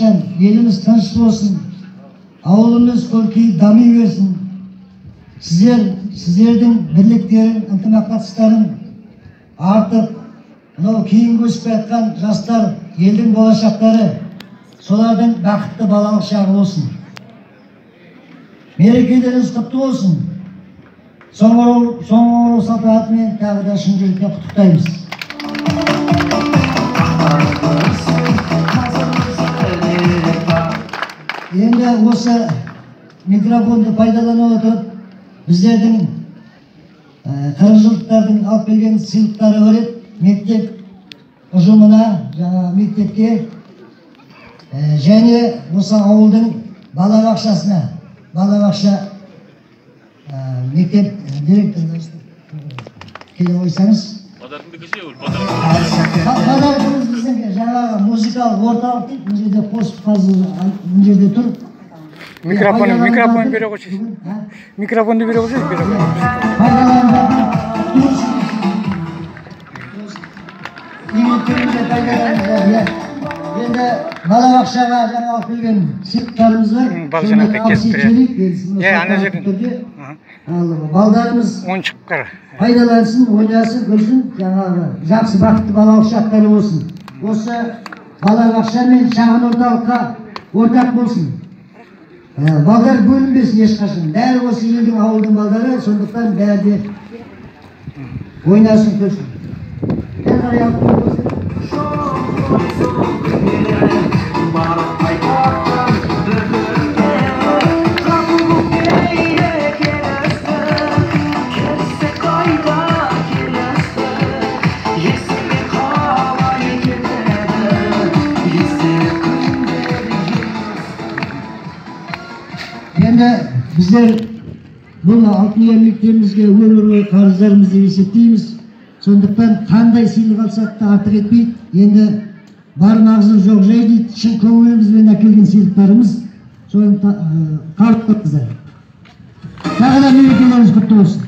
әрқашан еліміз тыныш болсын, ауылымыз көркейіп дами берсін. Сіздердің бірліктерін, ынтымақтастықтарын артып, мынау кейінгі өсіп жатқан жастар, елдің болашақтары, солардың бақытты балалық шағы болсын. Мерекелеріңіз құтты болсын. Соңғы салтанатымен тағы да шын жүректен құттықтаймыз. Енді осы микрофонды пайдалана отырып, біздердің 40 жылдықтардың алып келген сыйлықтары бар еді. Мектеп ұжымына, жаңа мектепке және осы ауылдың балабақшасына, балабақша мектеп директорына келе қойсаңыз. Подаркымыз біздің жаңағы музыкалық орталық дейді. Бұл жерде қосып қазір, бұл жерде тұр. Микрофон бере қойшы. Микрофонды бере қойшы. Енді балабақшаға жаңа алып келген сыйлықтарымыз бар. Балдарымыз пайдалансын, ойнасын, көрсін, жаңағы жақсы бақытты балалық шақтары болсын. Осы балабақша мен шағын орталыққа ортақ болсын. Балдар бөлінбесін ешқашан. Дәл осы елдің, ауылдың балдары, сондықтан бәрі де ойнасын, көрсін. Енді біздер бұл алтын мектебімізге өмір бойы қарыздарымызды есептейміз. Сондықтан қандай сыйлық алсақ та артық етпейді. Енді бар мағзы жоқ жай дейді. Шын көңілімізбен әкелген сыйлықтарымыз. Соны қарып тұрыңыздар. Тағы да мерекелеріңіз құтты болсын.